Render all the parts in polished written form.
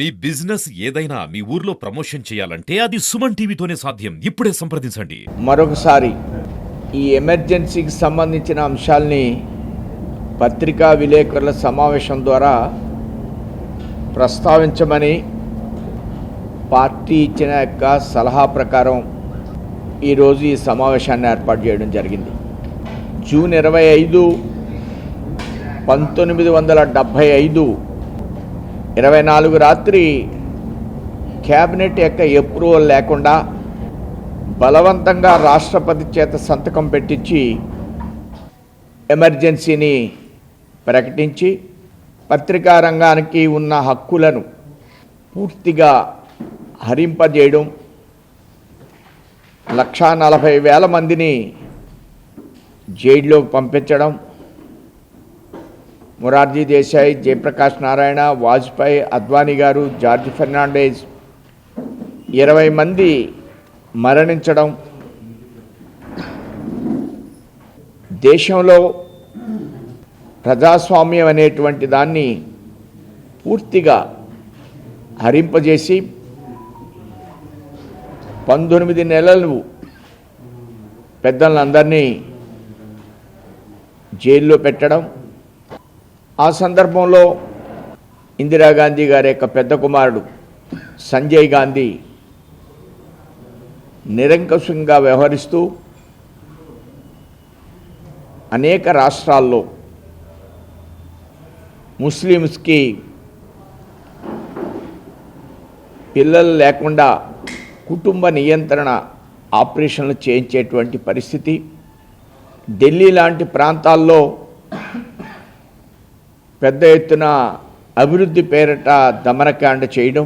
మీ business ఏదైనా మీ ఊర్లో promotion చేయాలంటే అది సుమన్ టీవీతోనే సాధ్యం. ఇప్పుడే సంప్రదించండి. మరొకసారి ఈ ఎమర్జెన్సీకి సంబంధించిన అంశాల్ని పత్రికా విలేకరుల సమావేశం ద్వారా ప్రస్తావించమని పార్టీ ఇచ్చిన యొక్క సలహా ప్రకారం ఈరోజు ఈ సమావేశాన్ని ఏర్పాటు చేయడం జరిగింది. జూన్ 25, 1975 24 రాత్రి క్యాబినెట్ యొక్క అప్రూవల్ లేకుండా బలవంతంగా రాష్ట్రపతి చేత సంతకం పెట్టించి ఎమర్జెన్సీని ప్రకటించి పత్రికా రంగానికి ఉన్న హక్కులను పూర్తిగా హరింపజేయడం, 1,40,000 మందిని జైల్లోకి పంపించడం, మొరార్జీ దేశాయ్, జయప్రకాష్ నారాయణ, వాజ్పేయి, అద్వానీ గారు, జార్జ్ ఫెర్నాండెజ్ 20 మంది మరణించడం, దేశంలో ప్రజాస్వామ్యం అనేటువంటి దాన్ని పూర్తిగా హరింపజేసి 19 నెలలు పెద్దలందరినీ జైల్లో పెట్టడం. ఆ సందర్భంలో ఇందిరాగాంధీ గారి యొక్క పెద్ద కుమారుడు సంజయ్ గాంధీ నిరంకుశంగా వ్యవహరిస్తూ అనేక రాష్ట్రాల్లో ముస్లిమ్స్కి పిల్లలు లేకుండా కుటుంబ నియంత్రణ ఆపరేషన్లు చేయించేటువంటి పరిస్థితి, ఢిల్లీ లాంటి ప్రాంతాల్లో పెద్ద ఎత్తున అభివృద్ధి పేరిట దమనకాండ చేయడం,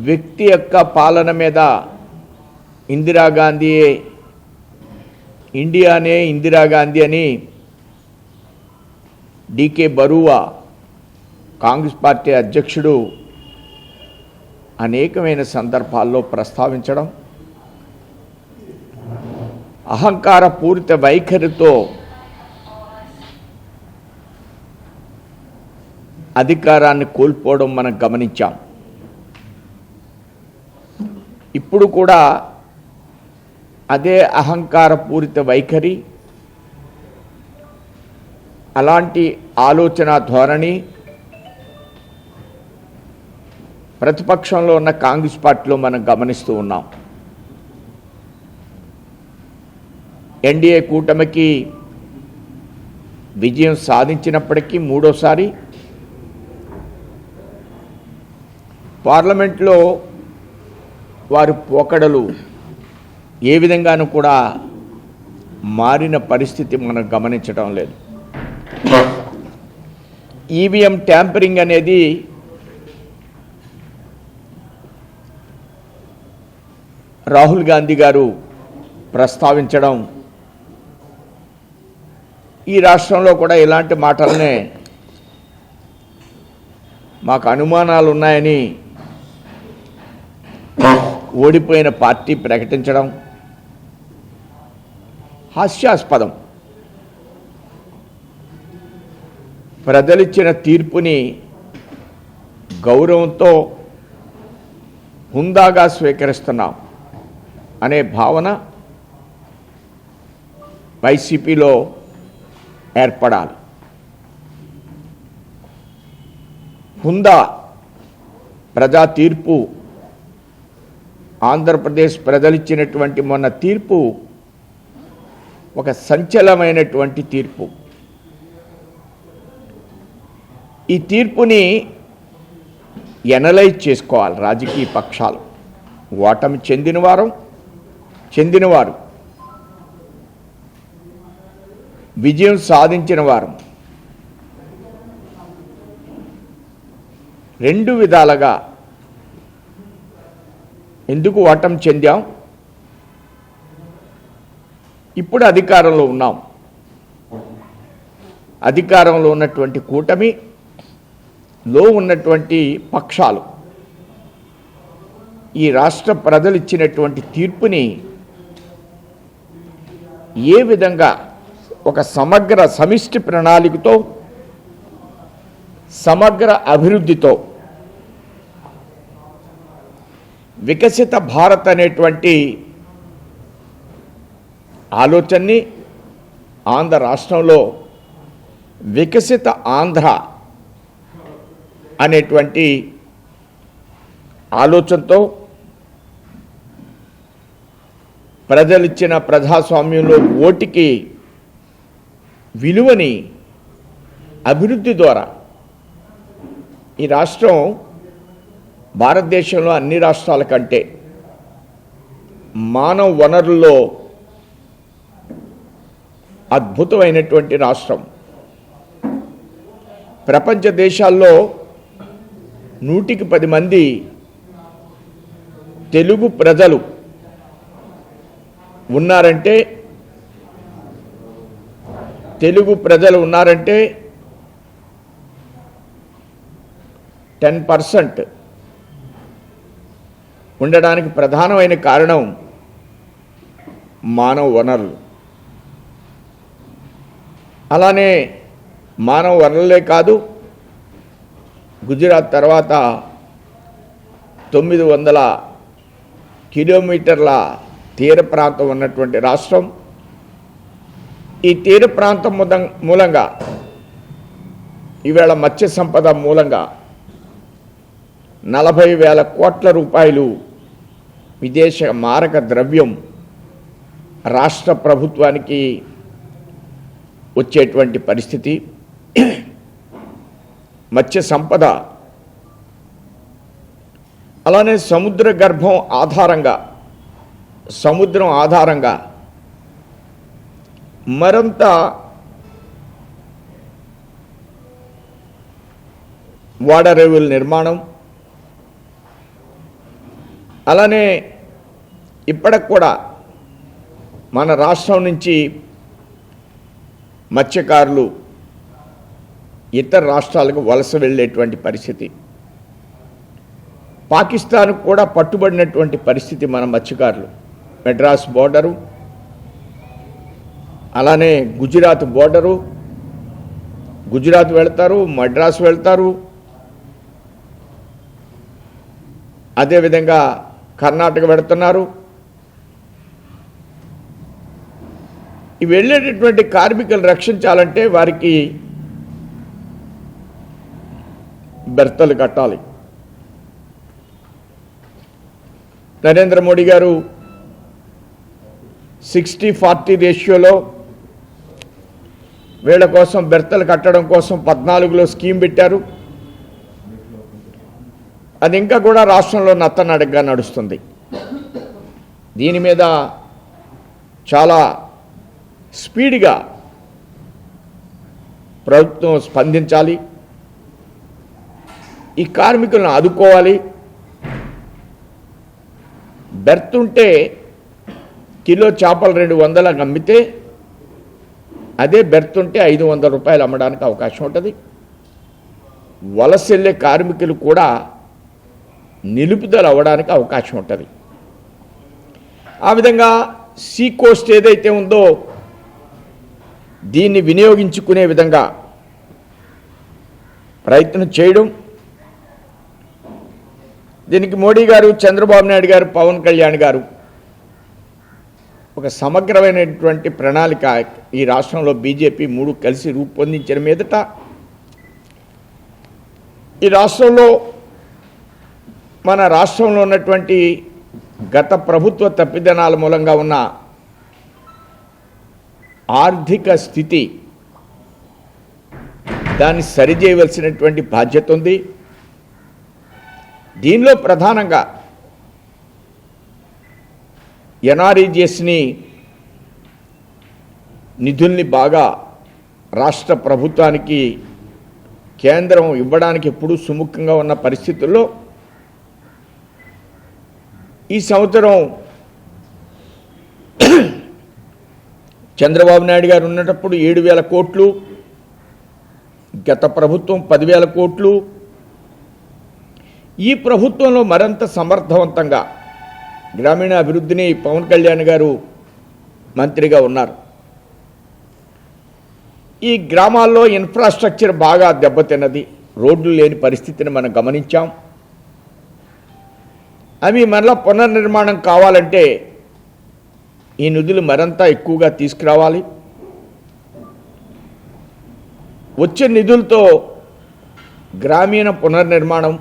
వ్యక్తి యొక్క పాలన మీద ఇందిరాగాంధీయే ఇండియానే ఇందిరాగాంధీ అని డికే బరువా కాంగ్రెస్ పార్టీ అధ్యక్షుడు అనేకమైన సందర్భాల్లో ప్రస్తావించడం, అహంకార పూరిత వైఖరితో అధికారాన్ని కోల్పోవడం మనం గమనించాం. ఇప్పుడు కూడా అదే అహంకార పూరిత వైఖరి, అలాంటి ఆలోచన ధోరణి ప్రతిపక్షంలో ఉన్న కాంగ్రెస్ పార్టీలో మనం గమనిస్తూ ఉన్నాం. ఎన్డీఏ కూటమికి విజయం సాధించినప్పటికీ మూడోసారి పార్లమెంట్లో వారి పోకడలు ఏ విధంగానూ కూడా మారిన పరిస్థితి మనం గమనించడం లేదు. ఈవీఎం ట్యాంపరింగ్ అనేది రాహుల్ గాంధీ గారు ప్రస్తావించడం, ఈ రాష్ట్రంలో కూడా ఇలాంటి మాటలనే మాకు అనుమానాలు ఉన్నాయని ఓడిపోయిన పార్టీ ప్రకటించడం హాస్యాస్పదం. ప్రజలిచ్చిన తీర్పుని గౌరవంతో హుందాగా స్వీకరిస్తున్నాం అనే భావన వైసీపీలో ఏర్పడాలి. హుందా ప్రజా తీర్పు, ఆంధ్రప్రదేశ్ ప్రజలిచ్చినటువంటి మొన్న తీర్పు ఒక సంచలనమైనటువంటి తీర్పు. ఈ తీర్పుని ఎనలైజ్ చేసుకోవాలి రాజకీయ పక్షాలు. ఓటమి చెందినవారు, విజయం సాధించిన వారు రెండు విధాలుగా ఎందుకు ఓటమి చెందాం, ఇప్పుడు అధికారంలో ఉన్నాం, అధికారంలో ఉన్నటువంటి కూటమిలో ఉన్నటువంటి పక్షాలు ఈ రాష్ట్ర ప్రజలు ఇచ్చినటువంటి తీర్పుని ఏ విధంగా ఒక సమగ్ర సమిష్టి ప్రణాళికతో సమగ్ర అభివృద్ధితో వికసిత భారత్ అనేటువంటి ఆలోచనని ఆంధ్ర రాష్ట్రంలో వికసిత ఆంధ్ర అనేటువంటి ఆలోచనతో ప్రజలిచ్చిన ప్రజాస్వామ్యంలో ఓటుకి విలువని అభివృద్ధి ద్వారా ఈ రాష్ట్రం భారతదేశంలో అన్ని రాష్ట్రాల కంటే మానవ వనరుల్లో అద్భుతమైనటువంటి రాష్ట్రం. ప్రపంచ దేశాల్లో 100కి 10 మంది తెలుగు ప్రజలు ఉన్నారంటే 10% ఉండడానికి ప్రధానమైన కారణం మానవ వనరులు. అలానే మానవ వనరులే కాదు, గుజరాత్ తర్వాత 900 కిలోమీటర్ల తీర ప్రాంతం ఉన్నటువంటి రాష్ట్రం. ఈ తీర ప్రాంతం మూలంగా ఈవేళ మత్స్య సంపద మూలంగా 40,000 కోట్ల రూపాయలు విదేశ మారక ద్రవ్యం రాష్ట్ర ప్రభుత్వానికి వచ్చేటువంటి పరిస్థితి. మత్స్య సంపద, అలానే సముద్రం ఆధారంగా మరింత ఓడరేవుల నిర్మాణం, అలానే ఇప్పటికి కూడా మన రాష్ట్రం నుంచి మత్స్యకారులు ఇతర రాష్ట్రాలకు వలస వెళ్ళేటువంటి పరిస్థితి, పాకిస్తాన్కు కూడా పట్టుబడినటువంటి పరిస్థితి. మన మత్స్యకారులు మెడ్రాస్ బోర్డరు, అలానే గుజరాత్ బోర్డరు, గుజరాత్ వెళ్తారు, మద్రాసు వెళ్తారు, అదేవిధంగా కర్ణాటక వెళుతున్నారు. ఈ వెళ్ళేటటువంటి కార్మికులు రక్షించాలంటే వారికి బెర్తలు కట్టాలి. నరేంద్ర మోడీ గారు 60-40 రేషియోలో వీళ్ళ కోసం బెర్తలు కట్టడం కోసం 14లో స్కీమ్ పెట్టారు. అది ఇంకా కూడా రాష్ట్రంలో నత్తనడగ్గా నడుస్తుంది. దీని మీద చాలా స్పీడ్గా ప్రభుత్వం స్పందించాలి, ఈ కార్మికులను ఆదుకోవాలి. బెర్త్ ఉంటే కిలో చేపలు 200 అమ్మితే అదే బెర్త్ ఉంటే 500 రూపాయలు అమ్మడానికి అవకాశం ఉంటుంది. వలస వెళ్ళే కార్మికులు కూడా నిలుపుదల అవ్వడానికి అవకాశం ఉంటుంది. ఆ విధంగా సీ కోస్ట్ ఏదైతే ఉందో దీన్ని వినియోగించుకునే విధంగా ప్రయత్నం చేయడం, దీనికి మోడీ గారు, చంద్రబాబు నాయుడు గారు, పవన్ కళ్యాణ్ గారు ఒక సమగ్రమైనటువంటి ప్రణాళిక ఈ రాష్ట్రంలో బీజేపీ 3 కలిసి రూపొందించిన మీదట ఈ రాష్ట్రంలో మన రాష్ట్రంలో ఉన్నటువంటి గత ప్రభుత్వ తప్పిదనాల మూలంగా ఉన్న ఆర్థిక స్థితి దాన్ని సరిచేయవలసినటువంటి బాధ్యత ఉంది. దీనిలో ప్రధానంగా ఎన్ఆర్ఈజీఎస్ని నిధుల్ని బాగా రాష్ట్ర ప్రభుత్వానికి కేంద్రం ఇవ్వడానికి ఎప్పుడూ సుముఖంగా ఉన్న పరిస్థితుల్లో ఈ సంవత్సరం చంద్రబాబు నాయుడు గారు ఉన్నప్పుడు 7,000 కోట్లు, గత ప్రభుత్వం 10,000 కోట్లు. ఈ ప్రభుత్వంలో మరింత సమర్థవంతంగా గ్రామీణ అభివృద్ధిని పవన్ కళ్యాణ్ గారు మంత్రిగా ఉన్నారు. ఈ గ్రామాల్లో ఇన్ఫ్రాస్ట్రక్చర్ బాగా దెబ్బతిన్నది, రోడ్లు లేని పరిస్థితిని మనం గమనించాం. అవి మరలా పునర్నిర్మాణం కావాలంటే ఈ నిధులు మరింత ఎక్కువగా తీసుకురావాలి. వచ్చే నిధులతో గ్రామీణ పునర్నిర్మాణం,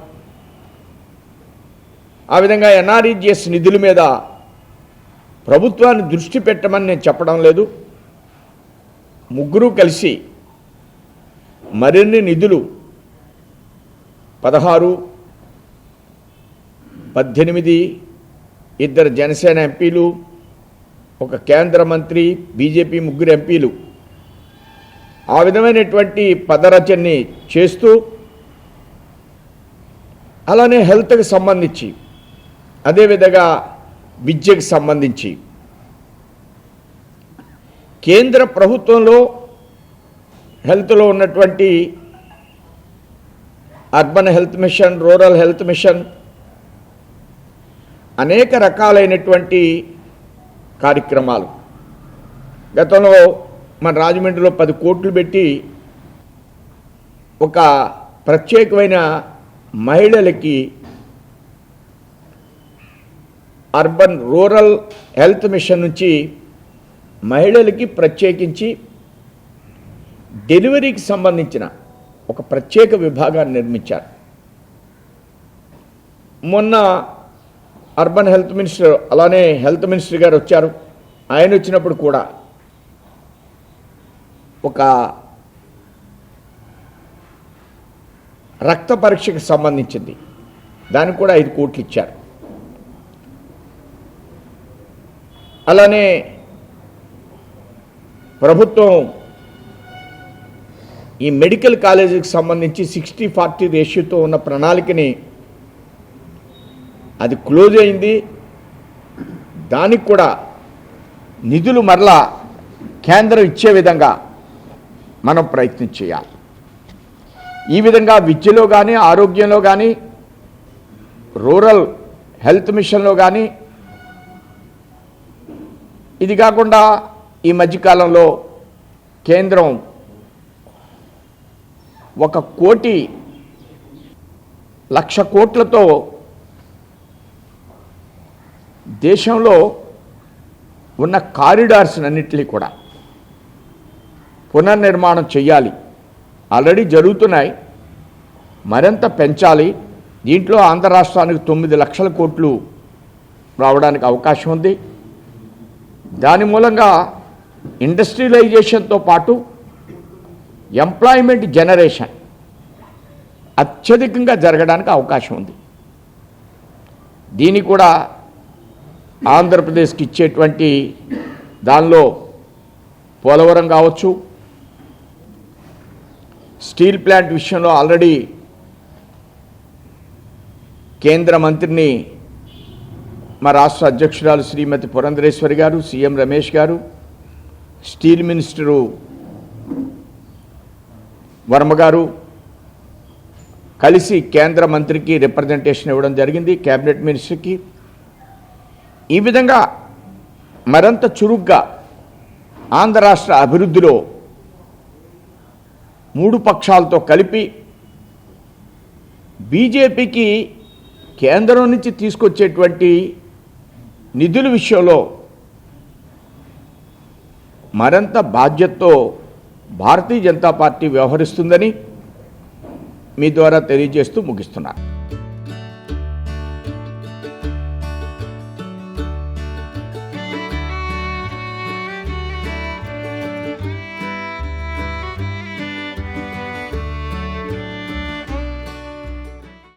ఆ విధంగా ఎన్ఆర్ఈజిఎస్ నిధుల మీద ప్రభుత్వాన్ని దృష్టి పెట్టమని నేను చెప్పడం లేదు. ముగ్గురు కలిసి మరిన్ని నిధులు 16, 18, 2 జనసేన ఎంపీలు, ఒక కేంద్ర మంత్రి, బీజేపీ 3 ఎంపీలు ఆ విధమైనటువంటి పదరచనని చేస్తూ, అలానే హెల్త్కి సంబంధించి, అదేవిధంగా విద్యకు సంబంధించి కేంద్ర ప్రభుత్వంలో హెల్త్లో ఉన్నటువంటి urban health machine, rural health machine, అనేక రకాలైనటువంటి కార్యక్రమాలు గతంలో మన రాజమండ్రిలో 10 కోట్లు పెట్టి ఒక ప్రత్యేకమైన మహిళలకి అర్బన్ రూరల్ హెల్త్ మిషన్ నుంచి మహిళలకి ప్రత్యేకించి డెలివరీకి సంబంధించిన ఒక ప్రత్యేక విభాగాన్ని నిర్మించారు. మొన్న అర్బన్ హెల్త్ మినిస్టర్, అలానే హెల్త్ మినిస్టర్ గారు వచ్చారు. ఆయన వచ్చినప్పుడు కూడా ఒక రక్త పరీక్షకు సంబంధించింది, దానికి కూడా 5 కోట్లు ఇచ్చారు. అలానే ప్రభుత్వం ఈ మెడికల్ కాలేజీకి సంబంధించి 60-40 రేషియోతో ఉన్న ప్రణాళికని అది క్లోజ్ అయింది. దానికి కూడా నిధులు మరలా కేంద్రం ఇచ్చే విధంగా మనం ప్రయత్నం చేయాలి. ఈ విధంగా విద్యలో కానీ, ఆరోగ్యంలో కానీ, రూరల్ హెల్త్ మిషన్లో కానీ, ఇది కాకుండా ఈ మధ్యకాలంలో కేంద్రం 1,00,00,000 కోట్లతో దేశంలో ఉన్న కారిడార్స్ అన్నింటినీ కూడా పునర్నిర్మాణం చేయాలి. ఆల్రెడీ జరుగుతున్నాయి, మరింత పెంచాలి. దీంట్లో ఆంధ్ర రాష్ట్రానికి 9 లక్షల కోట్లు రావడానికి అవకాశం ఉంది. దాని మూలంగా ఇండస్ట్రియలైజేషన్తో పాటు ఎంప్లాయ్మెంట్ జనరేషన్ అత్యధికంగా జరగడానికి అవకాశం ఉంది. దీన్ని కూడా ఆంధ్రప్రదేశ్కి ఇచ్చేటువంటి దానిలో పోలవరం కావచ్చు, స్టీల్ ప్లాంట్ విషయంలో ఆల్రెడీ కేంద్ర మంత్రిని మా రాష్ట్ర అధ్యక్షురాలు శ్రీమతి పురంధరేశ్వరి గారు, సీఎం రమేష్ గారు, స్టీల్ మినిస్టరు వర్మ గారు కలిసి కేంద్ర మంత్రికి రిప్రజెంటేషన్ ఇవ్వడం జరిగింది, క్యాబినెట్ మినిస్టర్కి. ఈ విధంగా మరింత చురుగ్గా ఆంధ్ర రాష్ట్ర అభివృద్ధిలో 3 పక్షాలతో కలిపి బీజేపీకి కేంద్రం నుంచి తీసుకొచ్చేటువంటి నిధుల విషయంలో మరింత బాధ్యతతో భారతీయ జనతా పార్టీ వ్యవహరిస్తుందని మీ ద్వారా తెలియజేస్తూ ముగిస్తున్నాను.